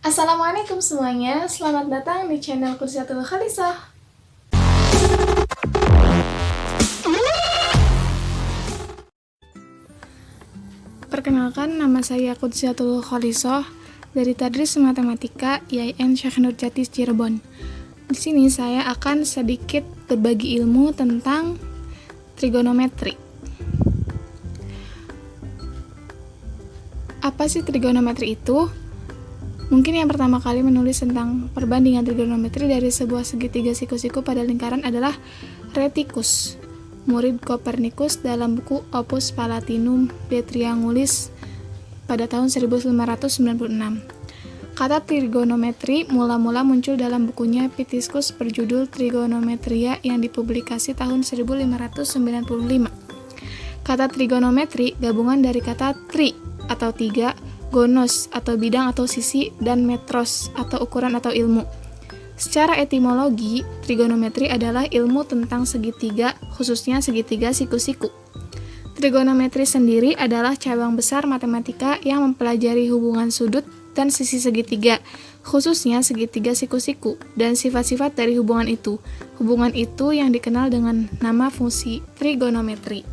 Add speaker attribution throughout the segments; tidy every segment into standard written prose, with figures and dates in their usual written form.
Speaker 1: Assalamualaikum semuanya, selamat datang di channel Kursiatul Khalisah. Perkenalkan, nama saya Kursiatul Khalisah dari Tadris Matematika IAIN Syekh Nurjati Cirebon. Di sini saya akan sedikit berbagi ilmu tentang trigonometri. Apa sih trigonometri itu? Mungkin yang pertama kali menulis tentang perbandingan trigonometri dari sebuah segitiga siku-siku pada lingkaran adalah Rheticus, murid Copernicus dalam buku Opus Palatinum De Triangulis pada tahun 1596. Kata trigonometri mula-mula muncul dalam bukunya Pitiscus berjudul Trigonometria yang dipublikasi tahun 1595. Kata trigonometri gabungan dari kata tri atau tiga, gonos atau bidang atau sisi, dan metros atau ukuran atau ilmu. Secara etimologi, trigonometri adalah ilmu tentang segitiga, khususnya segitiga siku-siku. Trigonometri sendiri adalah cabang besar matematika yang mempelajari hubungan sudut dan sisi segitiga, khususnya segitiga siku-siku, dan sifat-sifat dari hubungan itu. Hubungan itu yang dikenal dengan nama fungsi trigonometri.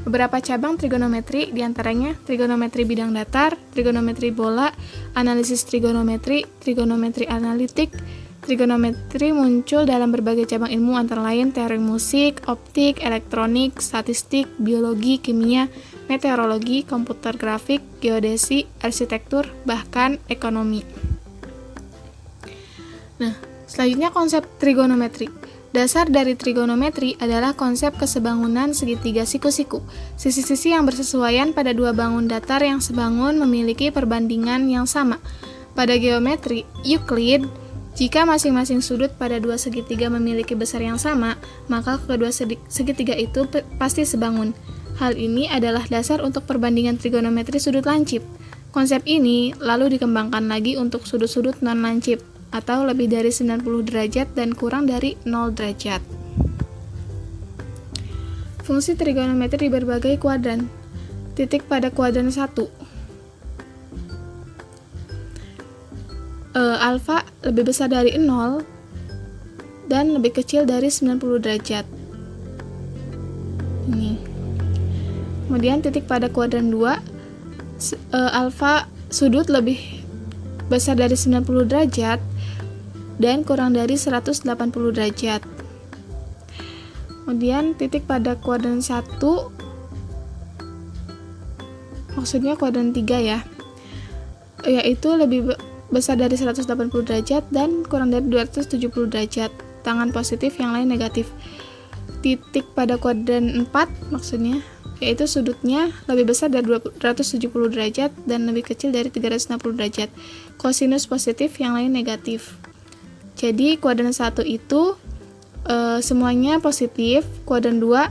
Speaker 1: Beberapa cabang trigonometri diantaranya trigonometri bidang datar, trigonometri bola, analisis trigonometri, trigonometri analitik. Trigonometri muncul dalam berbagai cabang ilmu antara lain teori musik, optik, elektronik, statistik, biologi, kimia, meteorologi, komputer grafik, geodesi, arsitektur, bahkan ekonomi. Nah, selanjutnya konsep trigonometri. Dasar dari trigonometri adalah konsep kesebangunan segitiga siku-siku. Sisi-sisi yang bersesuaian pada dua bangun datar yang sebangun memiliki perbandingan yang sama. Pada geometri Euclid, jika masing-masing sudut pada dua segitiga memiliki besar yang sama, maka kedua segitiga itu pasti sebangun. Hal ini adalah dasar untuk perbandingan trigonometri sudut lancip. Konsep ini lalu dikembangkan lagi untuk sudut-sudut non-lancip, atau lebih dari 90 derajat dan kurang dari 0 derajat. Fungsi trigonometri di berbagai kuadran. Titik pada kuadran 1. Alfa lebih besar dari 0 dan lebih kecil dari 90 derajat. Ini. Kemudian titik pada kuadran 2, alfa sudut lebih besar dari 90 derajat dan kurang dari 180 derajat. Kemudian titik pada kuadran 1, maksudnya kuadran 3 ya, yaitu lebih besar dari 180 derajat dan kurang dari 270 derajat, tangan positif yang lain negatif. Titik pada kuadran 4 maksudnya, yaitu sudutnya lebih besar dari 270 derajat dan lebih kecil dari 360 derajat, kosinus positif yang lain negatif. Jadi kuadran 1 itu semuanya positif, kuadran 2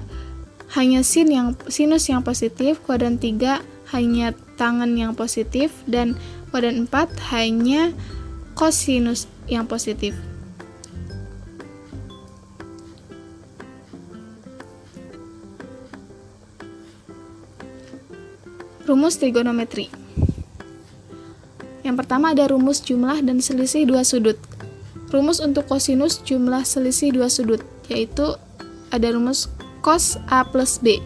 Speaker 1: hanya sinus yang positif, kuadran 3 hanya tangen yang positif, dan kuadran 4 hanya kosinus yang positif. Rumus trigonometri. Yang pertama ada rumus jumlah dan selisih dua sudut. Rumus untuk kosinus jumlah selisih dua sudut, yaitu ada rumus cos A plus B,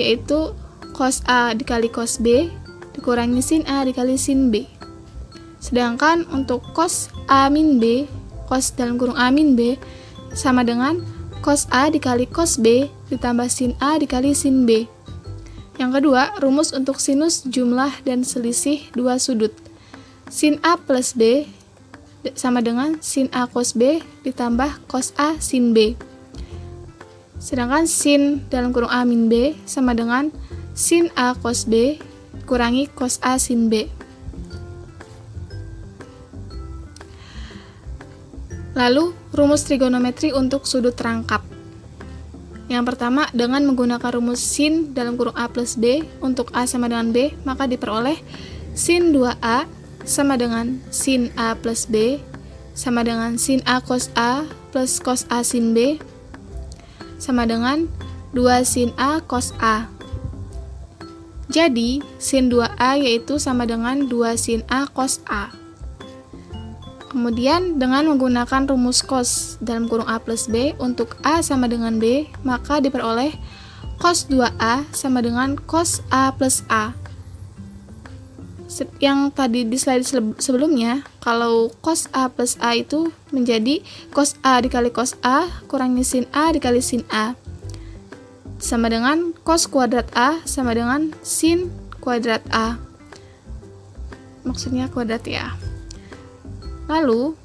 Speaker 1: yaitu cos A dikali cos B dikurangi sin A dikali sin B. Sedangkan untuk cos A min B, cos dalam kurung A min B, sama dengan cos A dikali cos B ditambah sin A dikali sin B. Yang kedua, rumus untuk sinus jumlah dan selisih dua sudut. Sin A plus B sama dengan sin A cos B ditambah cos A sin B. Sedangkan sin dalam kurung A min B sama dengan sin A cos B kurangi cos A sin B. Lalu, rumus trigonometri untuk sudut rangkap. Yang pertama, dengan menggunakan rumus sin dalam kurung A plus B untuk A sama dengan B, maka diperoleh sin 2A sama dengan sin A plus B sama dengan sin A cos A plus cos A sin B sama dengan 2 sin A cos A. Jadi, sin 2A yaitu sama dengan 2 sin A cos A. Kemudian dengan menggunakan rumus cos dalam kurung A plus B untuk A sama dengan B, maka diperoleh cos 2A sama dengan cos A plus A. Yang tadi di slide sebelumnya, kalau cos A plus A itu menjadi cos A dikali cos A kurangi sin A dikali sin A, sama dengan cos kuadrat A sama dengan sin kuadrat A. Maksudnya kuadrat ya. Lalu,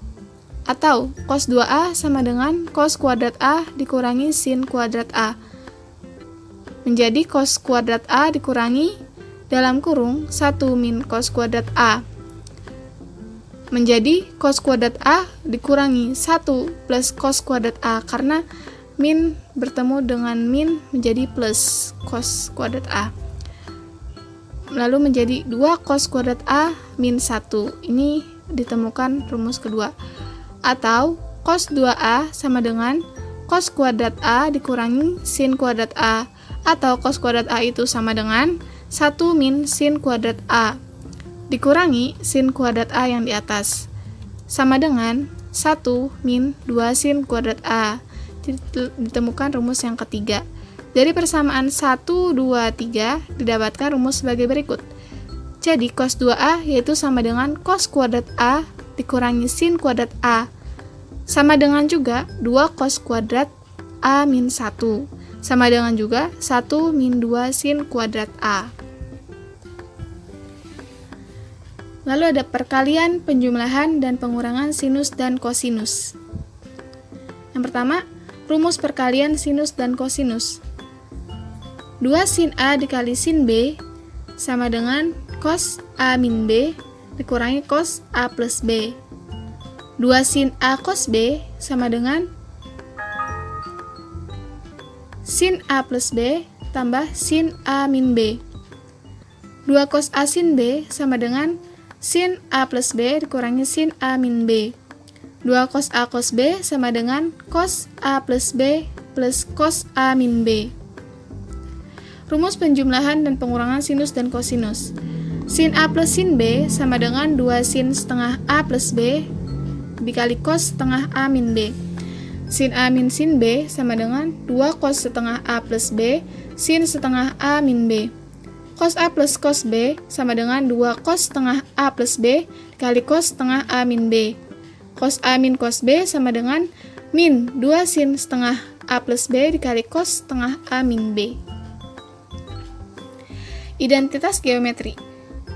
Speaker 1: atau cos 2A sama dengan cos kuadrat A dikurangi sin kuadrat A. Menjadi cos kuadrat A dikurangi dalam kurung 1 min cos kuadrat A. Menjadi cos kuadrat A dikurangi 1 plus cos kuadrat A, karena min bertemu dengan min menjadi plus cos kuadrat A. Lalu menjadi 2 cos kuadrat A min 1. Ini ditemukan rumus kedua. Atau cos 2A sama dengan cos kuadrat A dikurangi sin kuadrat A, atau cos kuadrat A itu sama dengan 1 min sin kuadrat A dikurangi sin kuadrat A yang di atas, sama dengan 1 min 2 sin kuadrat A. Ditemukan rumus yang ketiga. Dari persamaan 1, 2, 3 didapatkan rumus sebagai berikut. Jadi cos 2A yaitu sama dengan cos kuadrat A dikurangi sin kuadrat A, sama dengan juga 2 cos kuadrat A min 1, sama dengan juga 1 min 2 sin kuadrat A. Lalu ada perkalian, penjumlahan, dan pengurangan sinus dan kosinus. Yang pertama, rumus perkalian sinus dan kosinus. 2 sin A dikali sin B sama dengan cos A min B dikurangi cos A plus B. 2 sin A cos B sama dengan sin A plus B tambah sin A min B. 2 cos A sin B sama dengan sin A plus B dikurangi sin A min B. 2 cos A cos B sama dengan cos A plus B plus cos A min B. Rumus penjumlahan dan pengurangan sinus dan kosinus. Sin A plus sin B sama dengan 2 sin setengah A plus B dikali cos setengah A min B. Sin A min sin B sama dengan 2 cos setengah A plus B sin setengah A min B. Cos A plus cos B sama dengan 2 cos setengah A plus B dikali cos setengah A min B. Cos A min cos B sama dengan min 2 sin setengah A plus B dikali cos setengah A min B. Identitas geometri.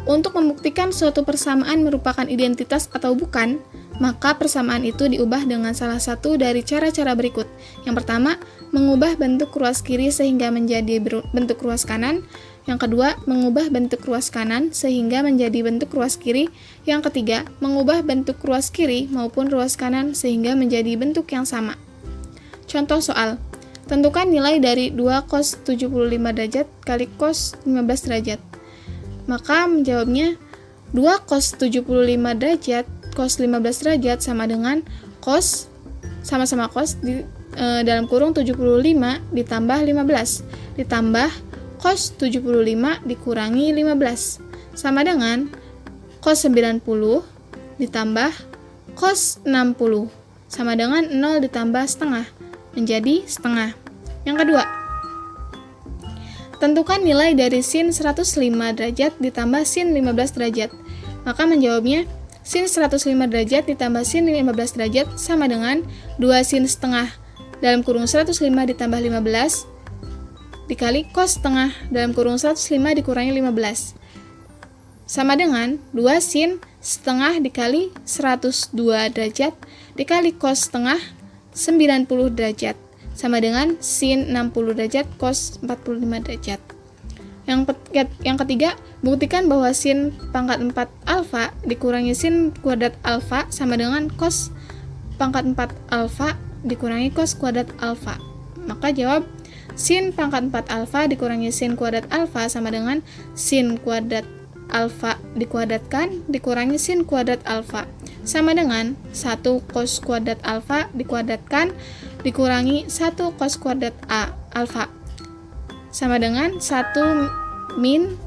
Speaker 1: Untuk membuktikan suatu persamaan merupakan identitas atau bukan, maka persamaan itu diubah dengan salah satu dari cara-cara berikut. Yang pertama, mengubah bentuk ruas kiri sehingga menjadi bentuk ruas kanan. Yang kedua, mengubah bentuk ruas kanan sehingga menjadi bentuk ruas kiri. Yang ketiga, mengubah bentuk ruas kiri maupun ruas kanan sehingga menjadi bentuk yang sama. Contoh soal. Tentukan nilai dari 2 cos 75 derajat kali cos 15 derajat. Maka menjawabnya 2 cos 75 derajat cos 15 derajat sama dengan cos sama-sama cos dalam kurung 75 ditambah 15 ditambah cos 75 dikurangi 15 sama dengan cos 90 ditambah cos 60 sama dengan 0 ditambah setengah menjadi setengah. Yang kedua, tentukan nilai dari sin 105 derajat ditambah sin 15 derajat. Maka menjawabnya sin 105 derajat ditambah sin 15 derajat sama dengan 2 sin setengah dalam kurung 105 ditambah 15 dikali cos setengah dalam kurung 105 dikurangi 15 sama dengan 2 sin setengah dikali 102 derajat dikali cos setengah 90 derajat sama dengan sin 60 derajat cos 45 derajat. Yang ketiga, buktikan bahwa sin pangkat 4 alfa dikurangi sin kuadrat alfa sama dengan cos pangkat 4 alfa dikurangi cos kuadrat alfa. Maka jawab sin pangkat 4 alfa dikurangi sin kuadrat alfa sama dengan sin kuadrat alfa dikuadratkan dikurangi sin kuadrat alfa sama dengan 1 cos kuadrat alfa dikuadratkan dikurangi 1 cos kuadrat alfa sama dengan 1 min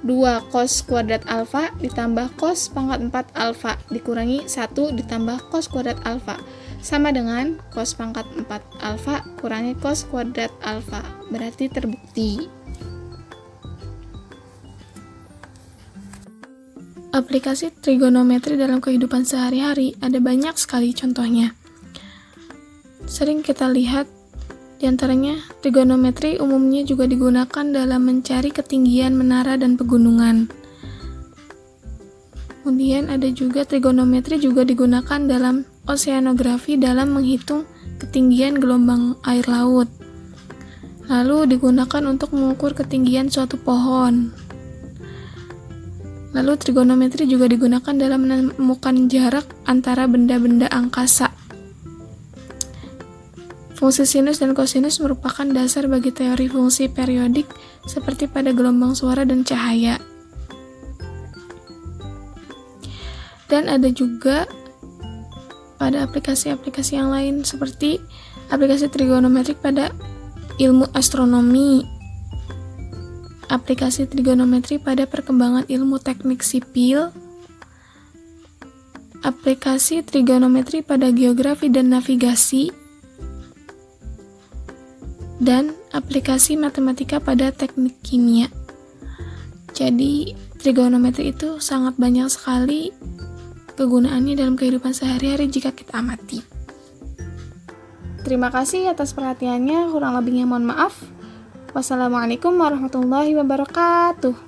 Speaker 1: 2 cos kuadrat alfa ditambah cos pangkat 4 alfa dikurangi 1 ditambah cos kuadrat alfa sama dengan cos pangkat 4 alfa kurangi cos kuadrat alfa. Berarti terbukti. Aplikasi trigonometri dalam kehidupan sehari-hari ada banyak sekali contohnya. Sering kita lihat diantaranya trigonometri umumnya juga digunakan dalam mencari ketinggian menara dan pegunungan. Kemudian ada juga trigonometri juga digunakan dalam oseanografi dalam menghitung ketinggian gelombang air laut. Lalu digunakan untuk mengukur ketinggian suatu pohon. Lalu trigonometri juga digunakan dalam menemukan jarak antara benda-benda angkasa. Fungsi sinus dan kosinus merupakan dasar bagi teori fungsi periodik seperti pada gelombang suara dan cahaya. Dan ada juga pada aplikasi-aplikasi yang lain seperti aplikasi trigonometrik pada ilmu astronomi, aplikasi trigonometri pada perkembangan ilmu teknik sipil, aplikasi trigonometri pada geografi dan navigasi, dan aplikasi matematika pada teknik kimia. Jadi, trigonometri itu sangat banyak sekali kegunaannya dalam kehidupan sehari-hari jika kita amati. Terima kasih atas perhatiannya, kurang lebihnya mohon maaf. Wassalamualaikum warahmatullahi wabarakatuh.